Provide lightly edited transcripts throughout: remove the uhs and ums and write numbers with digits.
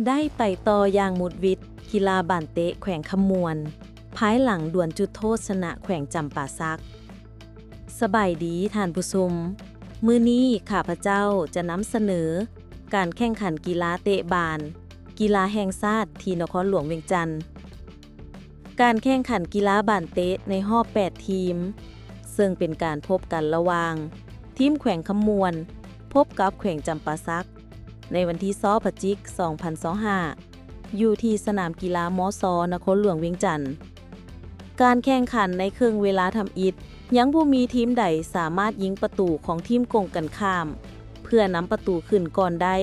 ได้ไปต่ออย่างหมุดหวิดกีฬาบ้านเตะแขวงคำมวนภายหลังดวลจุดโทษชนะแขวงจำปาสักสบายดีท่านผู้ชมมื้อนี้ข้าพเจ้าจะนำเสนอการแข่งขันกีฬาเตะบานกีฬาแห่งชาติที่นครหลวงเวียงจันทน์การแข่งขันกีฬาบ้านเตะในรอบ8ทีมซึ่งเป็นการพบกันระหว่างทีมแขวงคำมวนพบกับแขวงจำปาสักในวันที่20 พฤศจิกายน 2025 อยู่ที่สนามกีฬามส.นครหลวงเวียงจันทน์การแข่งขันในครึ่งเวลาทำอิฐยังบ่มีทีมใดสามารถยิงประตูของทีมกงกันข้าม เพื่อนำประตูขึ้นก่อนได้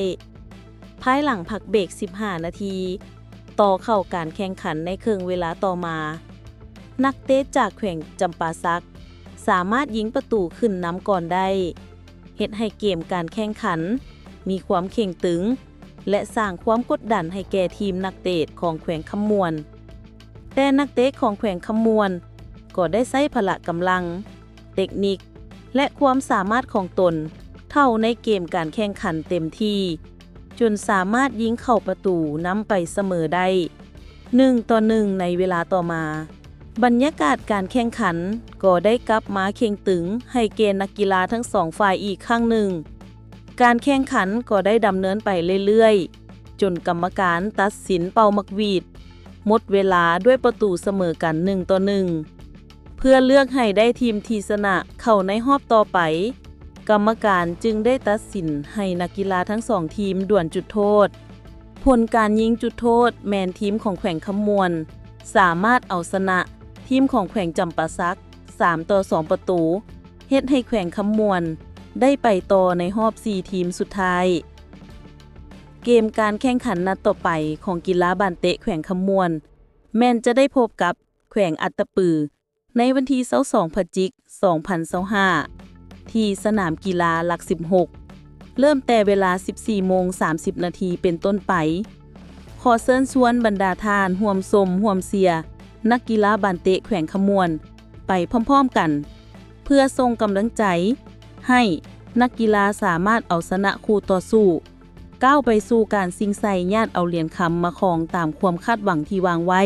ภายหลังพักเบรก 15 นาที ต่อเข้าการแข่งขันในครึ่งเวลาต่อมา นักเตะจากแขวงจำปาสักสามารถยิงประตูขึ้นนำก่อนได้เฮ็ดให้เกมการแข่งขันมีความเข่งตึงและสร้างความกดดันให้แก่ทีมนักเตะของแขวงคำมวนแต่นักเตะของแขวงคำมวนก็ได้ใช้พละกำลังเทคนิคและความสามารถของตนเท่าในเกมการแข่งขันเต็มที่จนสามารถยิงเข้าประตูนำไปเสมอได้1-1ในเวลาต่อมาบรรยากาศการแข่งขันก็ได้กลับมาเข่งตึงให้แก่นักกีฬาทั้งสองฝ่ายอีกครั้งหนึ่งการแข่งขันก็ได้ดำเนินไปเรื่อยๆจนกรรมการตัดสินเป่ามักหวีดหมดเวลาด้วยประตูเสมอกัน1-1เพื่อเลือกให้ได้ทีมที่ชนะเข้าในรอบต่อไปกรรมการจึงได้ตัดสินให้นักกีฬาทั้งสองทีมดวลจุดโทษผลการยิงจุดโทษแมนทีมของแขวงคำมวนสามารถเอาชนะทีมของแขวงจำปาสัก3-2 ประตูเฮ็ดให้แขวงคำมวนได้ไปต่อในรอบ4ทีมสุดท้ายเกมการแข่งขันนัดต่อไปของกีฬาบ้านเตะแขวงคำมวนแม่นจะได้พบกับแขวงอัตตปือในวันที่22 พฤศจิกายน 2025ที่สนามกีฬาหลัก 16เริ่มแต่เวลา 14:30 นาทีเป็นต้นไปขอเชิญชวนบรรดาท่านร่วมชมร่วมเชียร์นักกีฬาบ้านเตะแขวงคำมวนไปพร้อมๆกันเพื่อส่งกำลังใจให้นักกีฬาสามารถเอาชนะคู่ต่อสู้ก้าวไปสู่การชิงชัยญาติเอาเหรียญคำมาครองตามความคาดหวังที่วางไว้